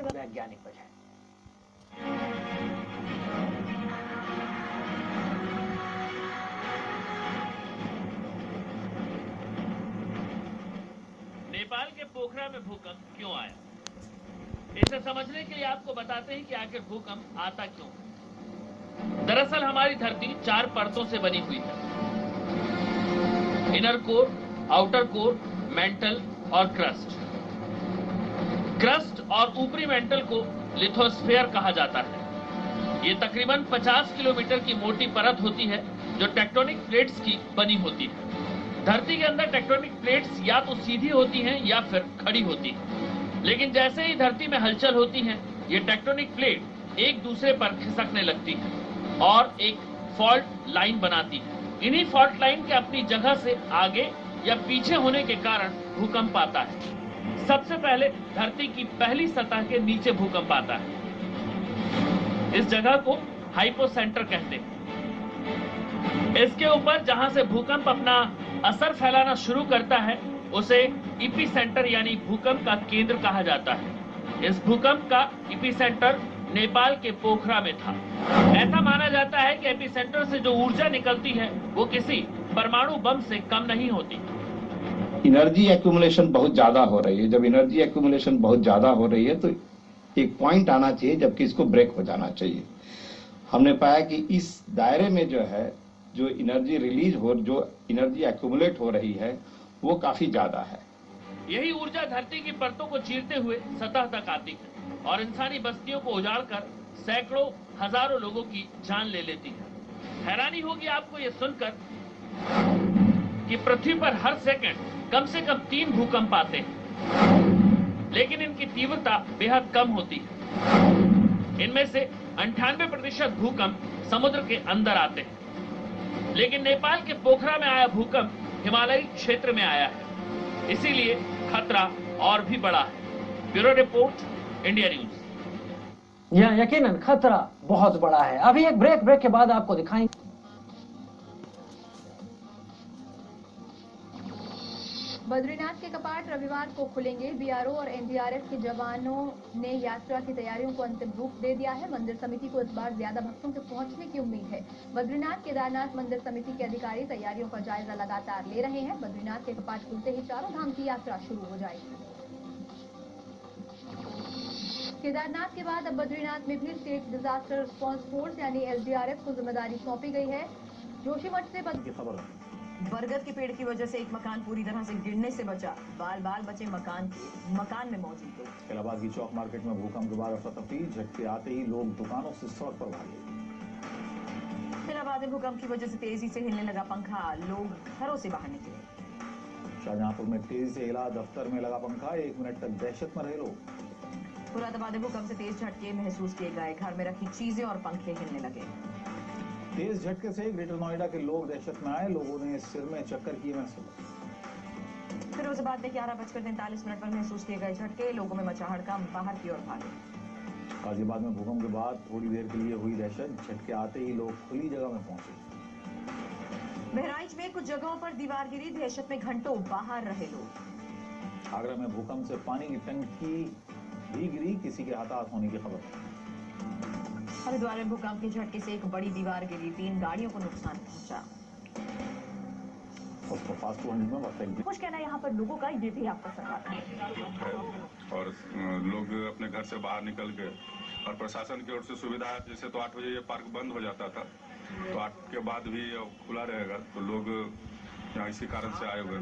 वैज्ञानिक वजह। नेपाल के पोखरा में भूकंप क्यों आया, इसे समझने के लिए आपको बताते हैं कि आखिर भूकंप आता क्यों है। दरअसल हमारी धरती 4 परतों से बनी हुई है, inner core, outer core, mental और क्रस्ट। क्रस्ट और ऊपरी मेंटल को लिथोस्फीयर कहा जाता है। ये तकरीबन 50 किलोमीटर की मोटी परत होती है जो टेक्टोनिक प्लेट्स की बनी होती है। धरती के अंदर टेक्टोनिक प्लेट्स या तो सीधी होती हैं या फिर खड़ी होती हैं। लेकिन जैसे ही धरती में हलचल होती है, ये टेक्टोनिक प्लेट एक दूसरे पर खिसकने लगती है और एक फॉल्ट लाइन बनाती है। इन्हीं फॉल्ट लाइन के अपनी जगह से आगे या पीछे होने के कारण भूकंप आता है। सबसे पहले धरती की पहली सतह के नीचे भूकंप आता है। इस जगह को हाइपोसेंटर कहते हैं। इसके ऊपर जहां से भूकंप अपना असर फैलाना शुरू करता है उसे इपीसेंटर यानी भूकंप का केंद्र कहा जाता है। इस भूकंप का इपीसेंटर नेपाल के पोखरा में था। ऐसा माना जाता है कि एपिसेंटर से जो ऊर्जा निकलती है वो किसी परमाणु बम से कम नहीं होती। एनर्जी एक्यूमुलेशन बहुत ज्यादा हो रही है। जब एनर्जी एक्यूमुलेशन बहुत ज्यादा हो रही है तो एक पॉइंट आना चाहिए जबकि इसको ब्रेक हो जाना चाहिए। हमने पाया कि इस दायरे में जो है, जो एनर्जी रिलीज हो, जो एनर्जी एक्यूमुलेट हो रही है वो काफी ज्यादा है। यही ऊर्जा धरती की परतों को चीरते हुए सतह तक आती है और इंसानी बस्तियों को उजाड़कर सैकड़ों हजारों लोगों की जान ले लेती है। हैरानी होगी आपको ये सुनकर कि पृथ्वी पर हर सेकंड कम से कम 3 भूकंप आते हैं, लेकिन इनकी तीव्रता बेहद कम होती है। इनमें से 98% भूकंप समुद्र के अंदर आते हैं, लेकिन नेपाल के पोखरा में आया भूकंप हिमालयी क्षेत्र में आया है, इसीलिए खतरा और भी बड़ा है। Bureau report, India news. यह यकीनन खतरा बहुत बड़ा है। अभी एक ब्रेक के बाद आपको दिखाएंगे। बद्रीनाथ के कपाट रविवार को खुलेंगे। बीआरओ और एनडीआरएफ के जवानों ने यात्रा की तैयारियों को अंतिम रूप दे दिया है। मंदिर समिति को इस बार ज्यादा भक्तों के पहुंचने की उम्मीद है। बद्रीनाथ केदारनाथ मंदिर समिति के अधिकारी तैयारियों का जायजा लगातार ले रहे हैं। बद्रीनाथ के कपाट खुलते ही चारों धाम की यात्रा शुरू हो जाएगी। केदारनाथ के बाद अब बद्रीनाथ में भी स्टेट डिजास्टर रिस्पांस फोर्स यानी एसडीआरएफ को जिम्मेदारी सौंपी गई है। जोशीमठ से बरगद के पेड़ की वजह से एक मकान पूरी तरह से गिरने से बचा। बाल बचे मकान में मौजूद लोग। इलाहाबाद की चौक मार्केट में भूकंप के बाद अफरा-तफरी, झटके आते ही लोग दुकानों से सड़क पर भागे। इलाहाबाद में भूकंप की वजह से तेजी से हिलने लगा पंखा, लोग घरों से बाहर निकले। शाहजहांपुर में तेजी से हिला दफ्तर में लगा पंखा, 1 मिनट तक दहशत में रहे लोग। मुरादाबाद भूकंप से तेज झटके महसूस किए गए, घर में रखी चीजें और पंखे हिलने लगे। तेज झटके से ग्रेटर नोएडा के लोग दहशत में आए, लोगों ने सिर में चक्कर किए महसूस। फिरोजाबाद में 11:43 पर महसूस किए गए झटके, लोगों में मचा हड़कंप, बाहर की ओर भागे। गाजियाबाद में भूकंप के बाद थोड़ी देर के लिए हुई दहशत, झटके आते ही लोग खुली जगह में पहुंचे। बहराइच में कुछ जगहों पर दीवार गिरी, दहशत में घंटों बाहर रहे लोग। आगरा में भूकंप से पानी की टंकी भी गिरी, किसी के हताहत होने की खबर। हरिद्वार में भूकंप के झटके से एक बड़ी दीवार गिरी, 3 गाड़ियों को नुकसान पहुंचा। कुछ कहना यहाँ पर लोगों का, ये भी आपका सवाल। और लोग अपने घर से बाहर निकल के, और प्रशासन की ओर से सुविधा है, जैसे तो 8 बजे ये पार्क बंद हो जाता था, तो 8 के बाद भी खुला रहेगा, तो लोग यहाँ इसी कारण से आए हुए।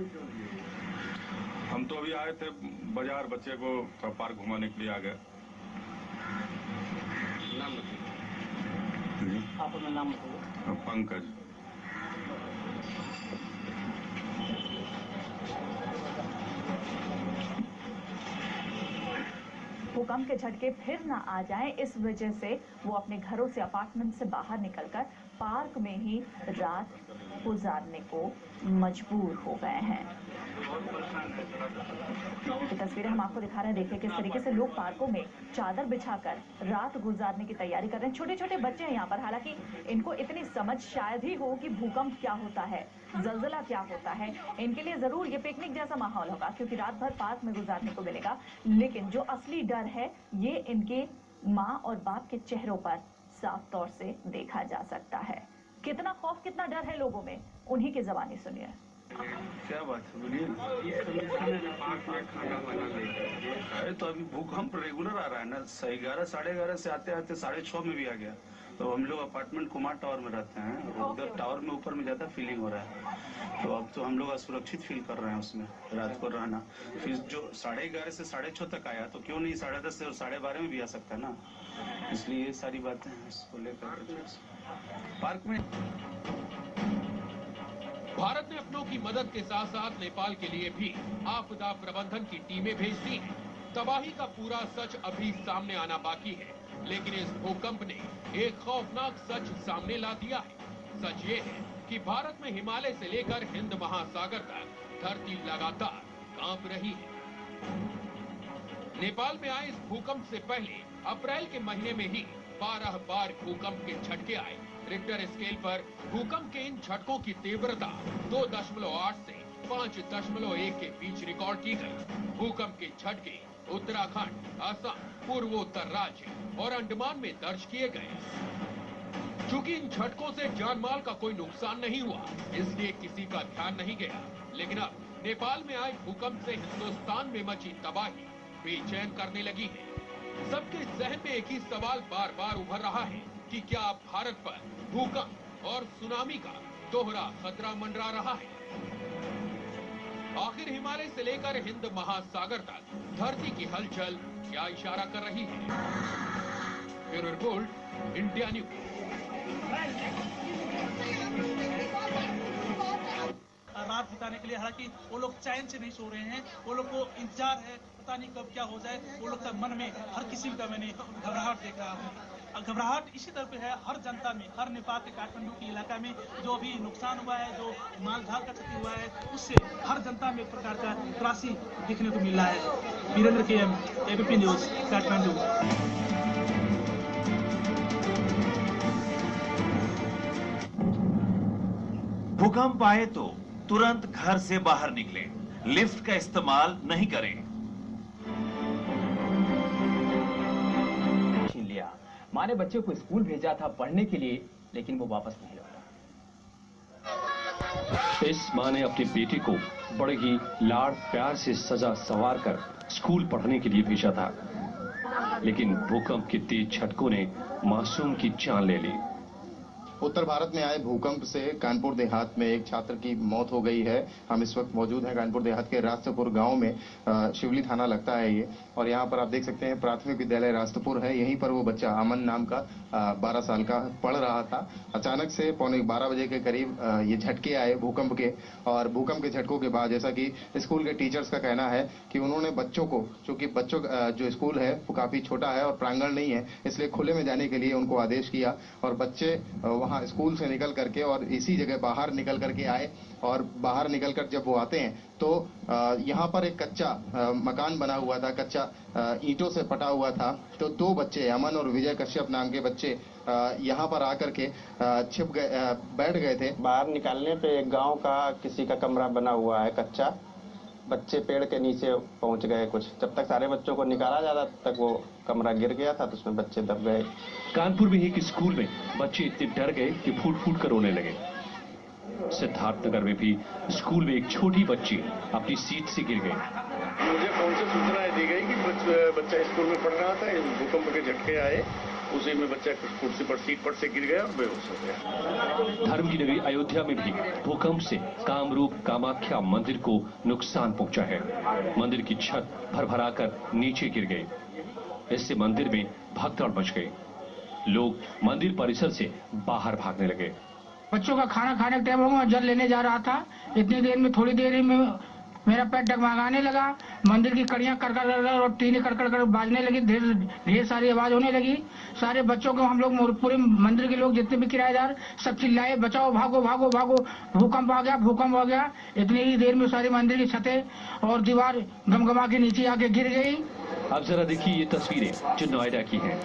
हम तो अभी आए थे बाजार, बच्चे को पार्क घुमाने के लिए आ गए। आप अपना नाम बताइए। पंकज। भूकंप के झटके फिर ना आ जाएं, इस वजह से वो अपने घरों से, अपार्टमेंट से बाहर निकलकर पार्क में ही रात गुजारने को मजबूर हो गए हैं। ये तस्वीरें हम आपको दिखा रहे हैं। देखिए किस तरीके से लोग पार्कों में चादर बिछाकर रात गुजारने की तैयारी कर रहे हैं। छोटे छोटे बच्चे हैं यहाँ पर, हालांकि इनको इतनी समझ शायद ही हो कि भूकंप क्या होता है, जलजला क्या होता है। इनके लिए जरूर ये पिकनिक जैसा माहौल होगा, क्योंकि रात भर पार्क में गुजारने को मिलेगा। लेकिन जो असली डर है ये इनके माँ और बाप के चेहरों पर साफ तौर से देखा जा सकता है। कितना खौफ, कितना डर है लोगों में, उन्हीं की ज़बानी सुनिए। क्या बात है, बोलिए। तो अभी भूकंप रेगुलर आ रहा है ना, 11 साढ़े 11 से आते आते 6:30 में भी आ गया। तो हम लोग अपार्टमेंट कुमार टावर में रहते हैं, उधर टावर में ऊपर में ज्यादा फीलिंग हो रहा है। तो अब तो हम लोग असुरक्षित फील कर रहे हैं उसमें रात को रहना। फिर जो 11:30 से 6:30 तक आया, तो क्यों नहीं 10:30 से और 12:30 में भी आ सकता है ना। इसलिए ये सारी बातें हैं इसको लेकर पार्क में। भारत ने अपनों की मदद के साथ साथ नेपाल के लिए भी आपदा प्रबंधन की टीमें भेज दी हैं। तबाही का पूरा सच अभी सामने आना बाकी है, लेकिन इस भूकंप ने एक खौफनाक सच सामने ला दिया है। सच ये है कि भारत में हिमालय से लेकर हिंद महासागर तक धरती लगातार कांप रही है। नेपाल में आए इस भूकंप से पहले अप्रैल के महीने में ही 12 बार भूकंप के झटके आए। रिक्टर स्केल पर भूकंप के इन झटकों की तीव्रता 2.8 से 5.1 के बीच रिकॉर्ड की गई। भूकंप के झटके उत्तराखंड, असम, पूर्वोत्तर राज्य और अंडमान में दर्ज किए गए। चूंकि इन झटकों से जान माल का कोई नुकसान नहीं हुआ, इसलिए किसी का ध्यान नहीं गया। लेकिन अब नेपाल में आए भूकंप से हिंदुस्तान में मची तबाही बेचैन करने लगी है। सबके जहन में एक ही सवाल बार बार उभर रहा है कि क्या अब भारत पर भूकंप और सुनामी का दोहरा खतरा मंडरा रहा है। आखिर हिमालय से लेकर हिंद महासागर तक धरती की हलचल क्या इशारा कर रही है। Bureau report, India news. रात बिताने के लिए, हालांकि वो लोग चैन से नहीं सो रहे हैं। वो लोग को इंतजार है, पता नहीं कब क्या हो जाए। वो लोग का मन में हर किसी का मैंने घबराहट देख रहा हूँ। घबराहट इसी तरह पे है हर जनता में, हर नेपाल के काठमांडू के इलाका में जो भी नुकसान हुआ है, जो मालधार का क्षति हुआ है, उससे हर जनता में एक प्रकार का त्रासी देखने को मिल रहा है। वीरेंद्र के एबीपी न्यूज, काठमांडू। भूकंप आए तो तुरंत घर से बाहर निकलें, लिफ्ट का इस्तेमाल नहीं करें। छीन लिया। माँ ने बच्चे को स्कूल भेजा था पढ़ने के लिए, लेकिन वो वापस नहीं लौटा। इस माँ ने अपनी बेटी को बड़े ही लाड़ प्यार से सजा संवार कर स्कूल पढ़ने के लिए भेजा था, लेकिन भूकंप के तेज झटकों ने मासूम की जान ले ली। उत्तर भारत में आए भूकंप से कानपुर देहात में एक छात्र की मौत हो गई है। हम इस वक्त मौजूद हैं कानपुर देहात के रास्तपुर गांव में। शिवली थाना लगता है ये, और यहाँ पर आप देख सकते हैं प्राथमिक विद्यालय रास्तपुर है। यहीं पर वो बच्चा अमन नाम का 12 साल का पढ़ रहा था। अचानक से 12:15 बजे के करीब ये झटके आए भूकंप के, और भूकंप के झटकों के बाद जैसा कि स्कूल के टीचर्स का कहना है कि उन्होंने बच्चों को, चूंकि बच्चों जो स्कूल है वो काफी छोटा है और प्रांगण नहीं है, इसलिए खुले में जाने के लिए उनको आदेश किया। और बच्चे वहां स्कूल से निकल करके और इसी जगह बाहर निकल करके आए, और बाहर निकलकर जब वो आते हैं तो यहाँ पर एक कच्चा मकान बना हुआ था, कच्चा ईंटों से पटा हुआ था। तो 2 बच्चे, अमन और विजय कश्यप नाम के बच्चे, यहाँ पर आकर के छिप गए, बैठ गए थे। बाहर निकालने पे एक गांव का किसी का कमरा बना हुआ है कच्चा, बच्चे पेड़ के नीचे पहुंच गए कुछ। जब तक सारे बच्चों को निकाला जाता तब तक वो कमरा गिर गया था, तो उसमें बच्चे दब गए। कानपुर में एक स्कूल में बच्चे इतने डर गए कि फूट फूट कर रोने लगे। सिद्धार्थनगर में भी स्कूल में एक छोटी बच्ची अपनी सीट से गिर गई। मुझे फोन से सूचना दी गई कि बच्चा स्कूल में पढ़ रहा था, भूकंप के झटके आए, उसी में बच्चा कुर्सी पर सीट पर से गिर गया और बेहोश हो गया। धर्म की नगरी अयोध्या में भी भूकंप से कामरूप कामाख्या मंदिर को नुकसान पहुंचा है। मंदिर की छत भरभराकर नीचे गिर गई। इससे मंदिर में भगदड़ मच गई। लोग मंदिर परिसर से बाहर भागने लगे। बच्चों का खाना खाने के टाइम जल लेने जा रहा था, इतनी देर में, थोड़ी देर में मेरा पैर डगमगाने लगा, मंदिर की कड़ियां कड़कड़ और टीने कड़कड़ बाजने लगी, ढेर सारी आवाज होने लगी। सारे बच्चों को हम लोग, पूरे मंदिर के लोग जितने भी किराएदार, सब चिल्लाए बचाओ, भागो भागो भागो, भूकंप आ गया, भूकंप आ गया। इतनी ही देर में सारी मंदिर की छतें और दीवार गमगमा के नीचे आके गिर गई। अब जरा देखिए ये तस्वीरें जो नोएडा की हैं।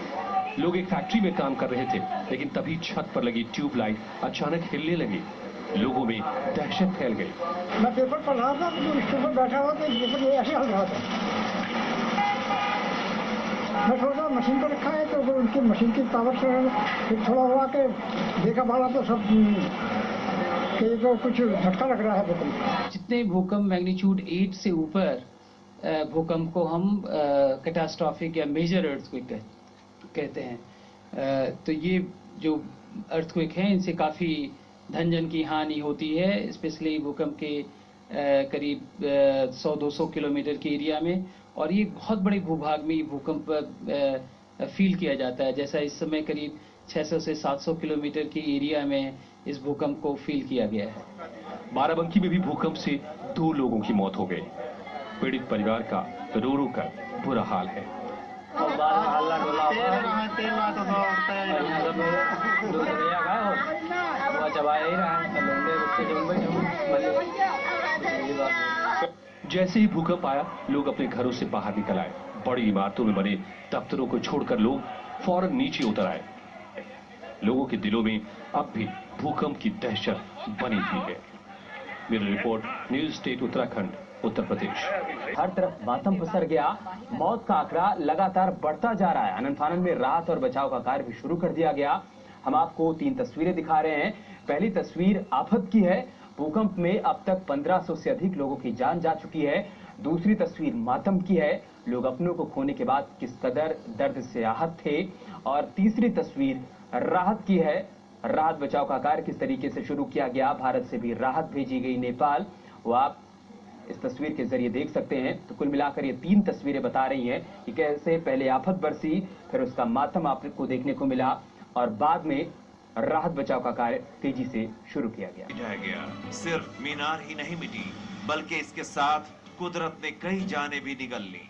लोग एक फैक्ट्री में काम कर रहे थे, लेकिन तभी छत पर लगी ट्यूबलाइट अचानक हिलने लगी। लोगों में दहशत फैल गई। मैं पेपर पढ़ रहा था, तो स्टूल पर बैठा हुआ, तो पेपर ऐसे हल रहा था। मैं थोड़ा मशीन पर रखा है, तो उनकी मशीन की पावर से फिर थोड़ा हुआ के देखा भाड़ा, तो सब तो कुछ झटका लग रहा है बिल्कुल। जितने भूकंप मैग्नीट्यूड 8 से ऊपर भूकंप को हम कैटास्ट्रॉफिक या मेजर अर्थक्वेक कहते हैं। तो ये जो अर्थक्वेक हैं, इनसे काफ़ी धन की हानि होती है, स्पेशली भूकंप के करीब 100-200 किलोमीटर के एरिया में। और ये बहुत बड़े भूभाग में भूकंप फील किया जाता है। जैसा इस समय करीब 600 से 700 किलोमीटर के एरिया में इस भूकंप को फील किया गया है। बाराबंकी में भी भूकंप से 2 लोगों की मौत हो गई। पीड़ित परिवार का रो रो कर बुरा हाल है। जैसे ही भूकंप आया, लोग अपने घरों से बाहर निकल आए। बड़ी इमारतों में बने दफ्तरों को छोड़कर लोग फौरन नीचे उतर आए। लोगों के दिलों में अब भी भूकंप की दहशत बनी हुई है। मेरी report, news state Uttarakhand, Uttar Pradesh. हर तरफ मातम पसर गया। मौत का आंकड़ा लगातार बढ़ता जा रहा है। आनन फानन में राहत और बचाव का कार्य भी शुरू कर दिया गया। हम आपको 3 तस्वीरें दिखा रहे हैं। पहली तस्वीर आफत की है। भूकंप में अब तक 1500 से अधिक लोगों की जान जा चुकी है। दूसरी तस्वीर मातम की है। लोग अपनों को खोने के बाद किस कदर दर्द से आहत थे। और तीसरी तस्वीर राहत की है। राहत बचाव का कार्य किस तरीके से शुरू किया गया। भारत से भी राहत भेजी गई नेपाल, वो आप इस तस्वीर के जरिए देख सकते हैं। तो कुल मिलाकर ये 3 तस्वीरें बता रही हैं कि कैसे पहले आफत बरसी, फिर उसका मातम आपको देखने को मिला और बाद में राहत बचाव का कार्य तेजी से शुरू किया गया। सिर्फ मीनार ही नहीं मिटी, बल्कि इसके साथ कुदरत ने कई जानें भी निगल ली।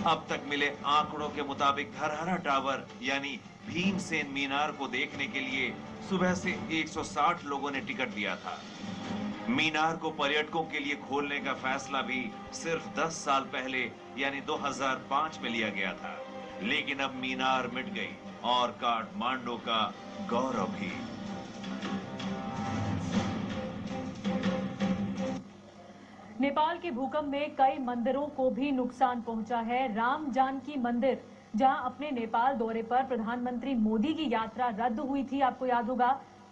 अब तक मिले आंकड़ों के मुताबिक धरहरा टावर यानी भीमसेन मीनार को देखने के लिए सुबह से 160 लोगों ने टिकट लिया था। मीनार को पर्यटकों के लिए खोलने का फैसला भी सिर्फ 10 साल पहले यानी 2005 में लिया गया था। लेकिन अब मीनार मिट गई और काठमांडू का गौरव भी। नेपाल के भूकंप में कई मंदिरों को भी नुकसान पहुंचा है। राम जानकी मंदिर, जहां अपने नेपाल दौरे पर प्रधानमंत्री मोदी की यात्रा रद्द हुई थी, आपको याद होगा।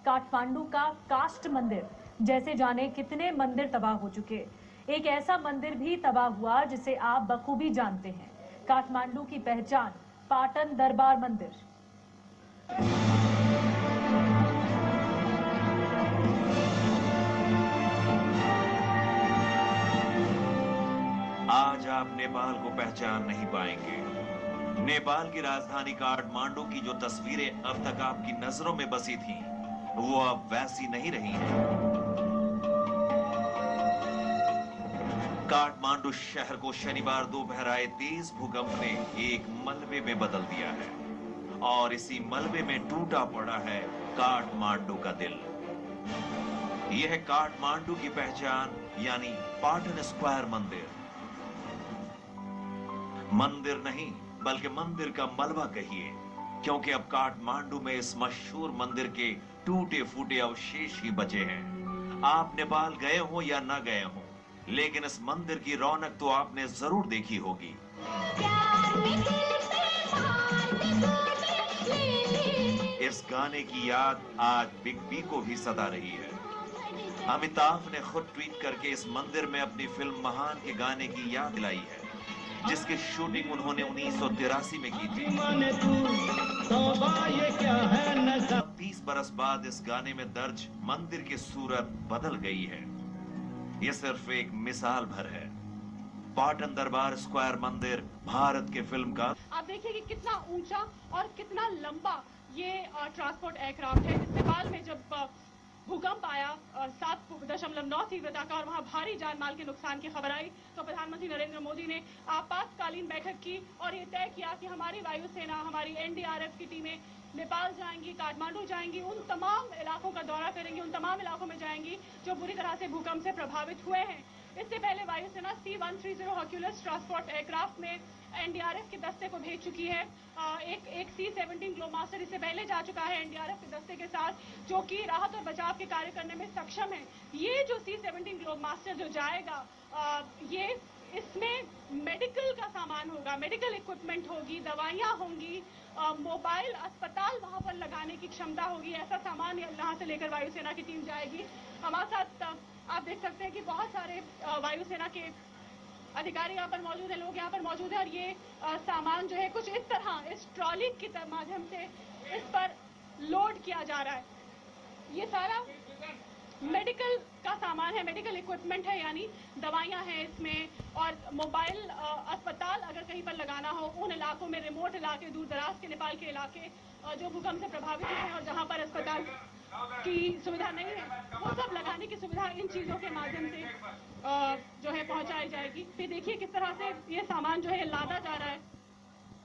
काठमांडू का काष्ठ मंदिर, जैसे जाने कितने मंदिर तबाह हो चुके। एक ऐसा मंदिर भी तबाह हुआ जिसे आप बखूबी जानते हैं। काठमांडू की पहचान पाटन दरबार मंदिर। आज आप नेपाल को पहचान नहीं पाएंगे। नेपाल की राजधानी काठमांडू की जो तस्वीरें अब तक आपकी नजरों में बसी थीं, वो अब वैसी नहीं रही हैं। काठमांडू शहर को शनिवार दोपहर आए तेज भूकंप ने एक मलबे में बदल दिया है और इसी मलबे में टूटा पड़ा है काठमांडू का दिल। यह है काठमांडू की पहचान यानी पाटन स्क्वायर मंदिर। मंदिर नहीं बल्कि मंदिर का मलबा कहिए, क्योंकि अब काठमांडू में इस मशहूर मंदिर के टूटे फूटे अवशेष ही बचे हैं। आप नेपाल गए हो या ना गए हो, लेकिन इस मंदिर की रौनक तो आपने जरूर देखी होगी। इस गाने की याद आज बिग बी को भी सता रही है। अमिताभ ने खुद ट्वीट करके इस मंदिर में अपनी फिल्म महान के गाने की याद दिलाई है, जिसकी शूटिंग उन्होंने 1983 में की थी। 30 बरस बाद इस गाने में दर्ज मंदिर की सूरत बदल गई है। यह सिर्फ एक मिसाल भर है। पाटन दरबार स्क्वायर मंदिर भारत के फिल्म का। आप देखिए कि कितना ऊंचा और कितना लंबा ये ट्रांसपोर्ट एयरक्राफ्ट है। नेपाल में जब भूकंप आया 7.9 तीव्रता का और वहां भारी जान माल के नुकसान की खबर आई तो प्रधानमंत्री नरेंद्र मोदी ने आपातकालीन बैठक की और ये तय किया कि हमारी वायुसेना, हमारी एनडीआरएफ की टीमें नेपाल जाएंगी, काठमांडू जाएंगी, उन तमाम इलाकों का दौरा करेंगी, उन तमाम इलाकों में जाएंगी जो बुरी तरह से भूकंप से प्रभावित हुए हैं। इससे पहले वायुसेना C-130 हर्क्यूलिस ट्रांसपोर्ट एयरक्राफ्ट में एनडीआरएफ के दस्ते को भेज चुकी है। एक C-17 ग्लोबमास्टर इससे पहले जा चुका है एनडीआरएफ के दस्ते के साथ, जो कि राहत और बचाव के कार्य करने में सक्षम है। ये जो C-17 ग्लोबमास्टर जो जाएगा, ये इसमें मेडिकल का सामान होगा, मेडिकल इक्विपमेंट होगी, दवाइयाँ होंगी, मोबाइल अस्पताल वहां पर लगाने की क्षमता होगी। ऐसा सामान यहाँ से लेकर वायुसेना की टीम जाएगी। हमारे साथ आप देख सकते हैं कि बहुत सारे वायुसेना के अधिकारी यहाँ पर मौजूद हैं, लोग यहाँ पर मौजूद हैं और ये सामान जो है कुछ इस तरह इस ट्रॉली के माध्यम से इस पर लोड किया जा रहा है। ये सारा मेडिकल का सामान है, मेडिकल इक्विपमेंट है, यानी दवाइयाँ हैं इसमें और मोबाइल अस्पताल अगर कहीं पर लगाना हो, उन इलाकों में, रिमोट इलाके, दूर दराज के नेपाल के इलाके जो भूकंप से प्रभावित हैं और जहाँ पर अस्पताल की सुविधा नहीं है, वो सब लगाने की सुविधा इन चीज़ों के माध्यम से जो है पहुंचाई जाएगी। फिर देखिए किस तरह से ये सामान जो है लादा जा रहा है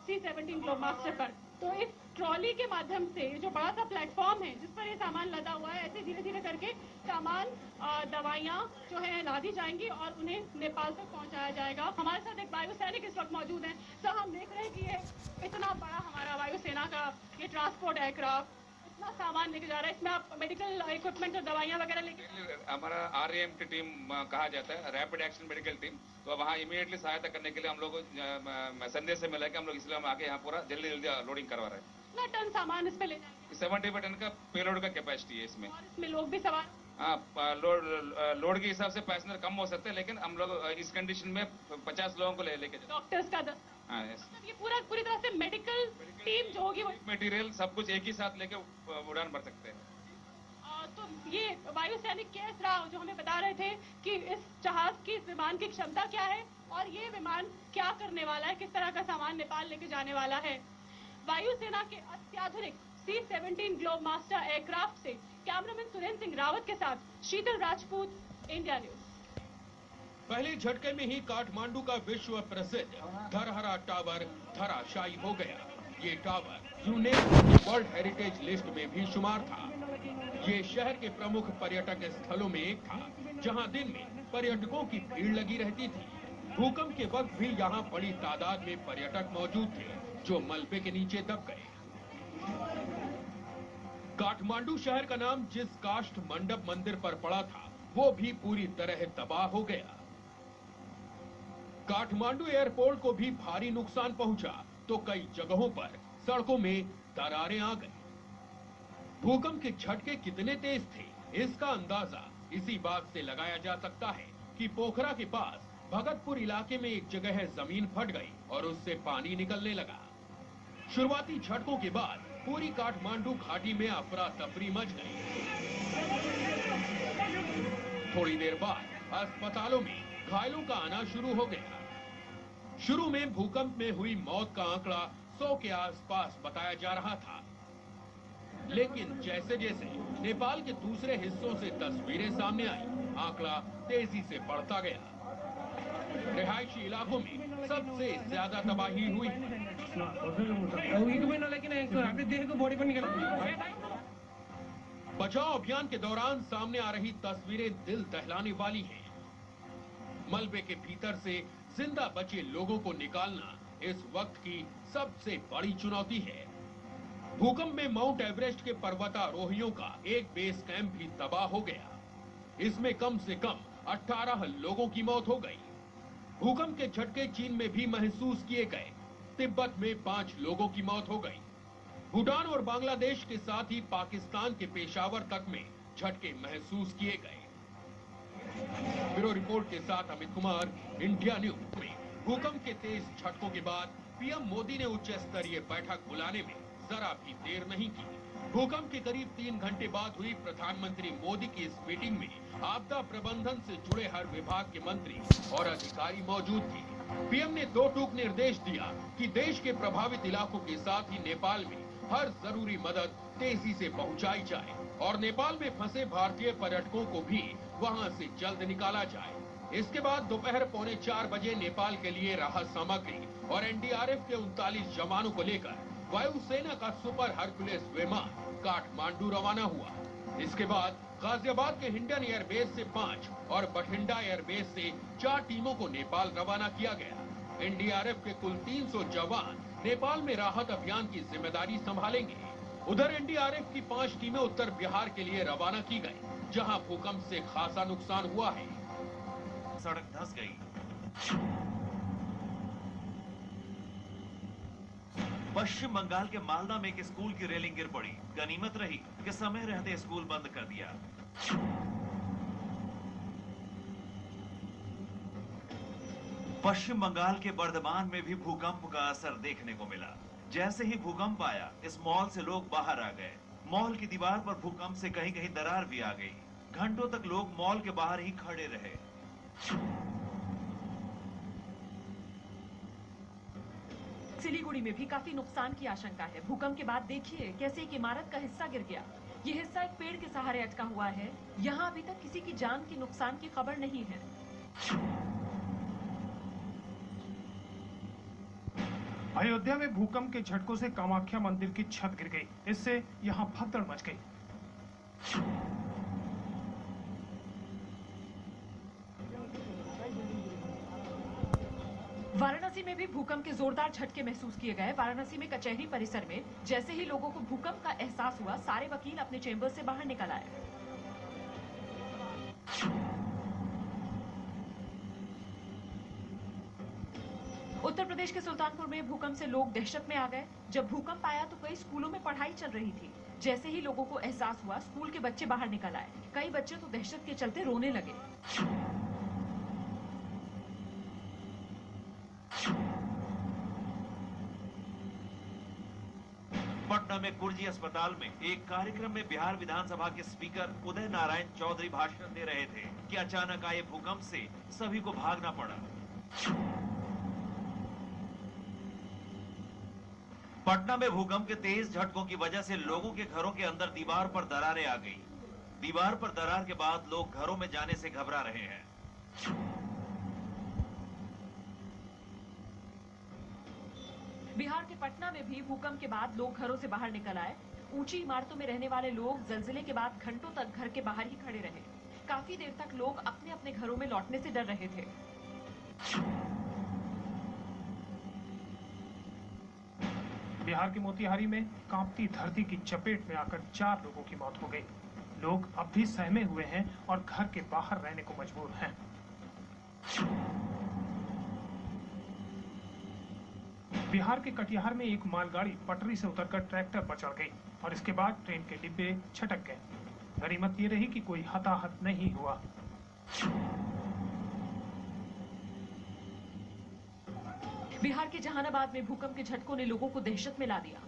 C-17 ग्लोबमास्टर पर। तो इस ट्रॉली के माध्यम से जो बड़ा सा प्लेटफॉर्म है जिस पर ये सामान लदा हुआ है, ऐसे धीरे धीरे करके सामान, दवाइयाँ जो है लादी जाएंगी और उन्हें नेपाल तक पहुंचाया जाएगा। हमारे साथ एक वायु सैनिक इस वक्त मौजूद हैं। सर, हम देख रहे हैं कि ये इतना बड़ा हमारा वायुसेना का ये ट्रांसपोर्ट एयरक्राफ्ट इतना सामान लेके जा रहा है, इसमें आप मेडिकल इक्विपमेंट और दवाइयाँ वगैरह लेके। हमारा RAM की टीम कहा जाता है, रैपिड एक्शन मेडिकल टीम, तो वहाँ इमीडिएटली सहायता करने के लिए हम लोग को संदेश से मिला कि हम लोग इसलिए हम आके यहाँ पूरा जल्दी जल्दी लोडिंग करवा रहे हैं। कितना टन सामान इस पे ले जाएंगे? 70 टन का पेलोड का कैपेसिटी है इसमें। और इसमें लोग भी सवार? हाँ, लोड के हिसाब से पैसेंजर कम हो सकते हैं, लेकिन हम लोग इस कंडीशन में 50 लोगों को लेके डॉक्टर्स का ये पूरी तरह से मेडिकल टीम जो होगी वो मटेरियल सब कुछ एक ही साथ लेके उड़ान भर सकते हैं। तो ये वायु सैनिक KS राव जो हमें बता रहे थे कि इस जहाज की, इस विमान की क्षमता क्या है और ये विमान क्या करने वाला है, किस तरह का सामान नेपाल लेके जाने वाला है। वायुसेना के अत्याधुनिक C-17 ग्लोबमास्टर एयरक्राफ्ट से कैमरामैन सुरेंद्र सिंह रावत के साथ शीतल राजपूत, इंडिया न्यूज। पहले झटके में ही काठमांडू का विश्व प्रसिद्ध धरहरा टावर धराशायी हो गया। ये टावर यूनेस्को की वर्ल्ड हेरिटेज लिस्ट में भी शुमार था। ये शहर के प्रमुख पर्यटक स्थलों में एक था, जहां दिन में पर्यटकों की भीड़ लगी रहती थी। भूकंप के वक्त भी यहाँ बड़ी तादाद में पर्यटक मौजूद थे, जो मलबे के नीचे दब गए। काठमांडू शहर का नाम जिस काष्ठ मंडप मंदिर पर पड़ा था, वो भी पूरी तरह तबाह हो गया। काठमांडू एयरपोर्ट को भी भारी नुकसान पहुंचा, तो कई जगहों पर सड़कों में दरारें आ गई। भूकंप के झटके कितने तेज थे, इसका अंदाजा इसी बात से लगाया जा सकता है कि पोखरा के पास भगतपुर इलाके में एक जगह जमीन फट गई और उससे पानी निकलने लगा। शुरुआती झटकों के बाद पूरी काठमांडू घाटी में अफरा तफरी मच गई। थोड़ी देर बाद अस्पतालों में घायलों का आना शुरू हो गया। शुरू में भूकंप में हुई मौत का आंकड़ा 100 के आसपास बताया जा रहा था, लेकिन जैसे जैसे नेपाल के दूसरे हिस्सों से तस्वीरें सामने आई, आंकड़ा तेजी से बढ़ता गया। रिहायशी इलाकों में सबसे ज्यादा तबाही हुई। बचाव अभियान के दौरान सामने आ रही तस्वीरें दिल दहलाने वाली हैं। मलबे के भीतर से जिंदा बचे लोगों को निकालना इस वक्त की सबसे बड़ी चुनौती है। भूकंप में माउंट एवरेस्ट के पर्वतारोहियों का एक बेस कैंप भी तबाह हो गया। इसमें कम से कम 18 लोगों की मौत हो गई। भूकंप के झटके चीन में भी महसूस किए गए। तिब्बत में 5 लोगों की मौत हो गई। भूटान और बांग्लादेश के साथ ही पाकिस्तान के पेशावर तक में झटके महसूस किए गए। ब्यूरो रिपोर्ट के साथ अमित कुमार, इंडिया न्यूज। में भूकंप के तेज झटकों के बाद पीएम मोदी ने उच्च स्तरीय बैठक बुलाने में जरा भी देर नहीं की। भूकंप के करीब 3 घंटे बाद हुई प्रधानमंत्री मोदी की इस मीटिंग में आपदा प्रबंधन से जुड़े हर विभाग के मंत्री और अधिकारी मौजूद थे। पीएम ने 2 टूक निर्देश दिया कि देश के प्रभावित इलाकों के साथ ही नेपाल में हर जरूरी मदद तेजी से पहुंचाई जाए। और नेपाल में फंसे भारतीय पर्यटकों को भी वहां से जल्द निकाला जाए। इसके बाद दोपहर 3:45 बजे नेपाल के लिए राहत सामग्री और एनडीआरएफ के 39 जवानों को लेकर वायुसेना का सुपर हरकुलेस विमान काठमांडू रवाना हुआ। इसके बाद गाजियाबाद के हिंडन एयरबेस से 5 और बठिंडा एयरबेस से 4 टीमों को नेपाल रवाना किया गया। एनडीआरएफ के कुल 300 जवान नेपाल में राहत अभियान की जिम्मेदारी संभालेंगे। उधर एनडीआरएफ की 5 टीमें उत्तर बिहार के लिए रवाना की गई, जहां भूकंप से खासा नुकसान हुआ है। सड़क धंस गई। पश्चिम बंगाल के मालदा में एक स्कूल की रेलिंग गिर पड़ी। गनीमत रही कि समय रहते स्कूल बंद कर दिया। पश्चिम बंगाल के बर्धमान में भी भूकंप का असर देखने को मिला। जैसे ही भूकंप आया, इस मॉल से लोग बाहर आ गए। मॉल की दीवार पर भूकंप से कहीं कहीं दरार भी आ गई। घंटों तक लोग मॉल के बाहर ही खड़े रहे। सिलीगुड़ी में भी काफी नुकसान की आशंका है। भूकंप के बाद देखिए कैसे एक इमारत का हिस्सा गिर गया। ये हिस्सा एक पेड़ के सहारे अटका हुआ है। यहाँ अभी तक किसी की जान के नुकसान की खबर नहीं है। अयोध्या में भूकंप के झटकों से कामाख्या मंदिर की छत गिर गई। इससे यहाँ भगदड़ मच गई। वाराणसी में भी भूकंप के जोरदार झटके महसूस किए गए। वाराणसी में कचहरी परिसर में जैसे ही लोगों को भूकंप का एहसास हुआ, सारे वकील अपने चेंबर से बाहर निकल आए। उत्तर प्रदेश के सुल्तानपुर में भूकंप से लोग दहशत में आ गए। जब भूकंप आया तो कई स्कूलों में पढ़ाई चल रही थी। जैसे ही लोगों को एहसास हुआ, स्कूल के बच्चे बाहर निकल आए। कई बच्चे तो दहशत के चलते रोने लगे। पटना में कुर्जी अस्पताल में एक कार्यक्रम में बिहार विधानसभा के स्पीकर उदय नारायण चौधरी भाषण दे रहे थे कि अचानक आए भूकंप से सभी को भागना पड़ा। पटना में भूकंप के तेज झटकों की वजह से लोगों के घरों के अंदर दीवार पर दरारें आ गई। दीवार पर दरार के बाद लोग घरों में जाने से घबरा रहे हैं। बिहार के पटना में भी भूकंप के बाद लोग घरों से बाहर निकल आए। ऊंची इमारतों में रहने वाले लोग जलजिले के बाद घंटों तक घर के बाहर ही खड़े रहे। काफी देर तक लोग अपने अपने घरों में लौटने से डर रहे थे। बिहार के मोतिहारी में कांपती धरती की चपेट में आकर 4 लोगों की मौत हो गई। लोग अब भी सहमे हुए हैं और घर के बाहर रहने को मजबूर हैं। बिहार के कटिहार में एक मालगाड़ी पटरी से उतरकर ट्रैक्टर पर चढ़ गई और इसके बाद ट्रेन के डिब्बे छटक गए। गनीमत ये रही कि कोई हताहत नहीं हुआ। बिहार के जहानाबाद में भूकंप के झटकों ने लोगों को दहशत में ला दिया।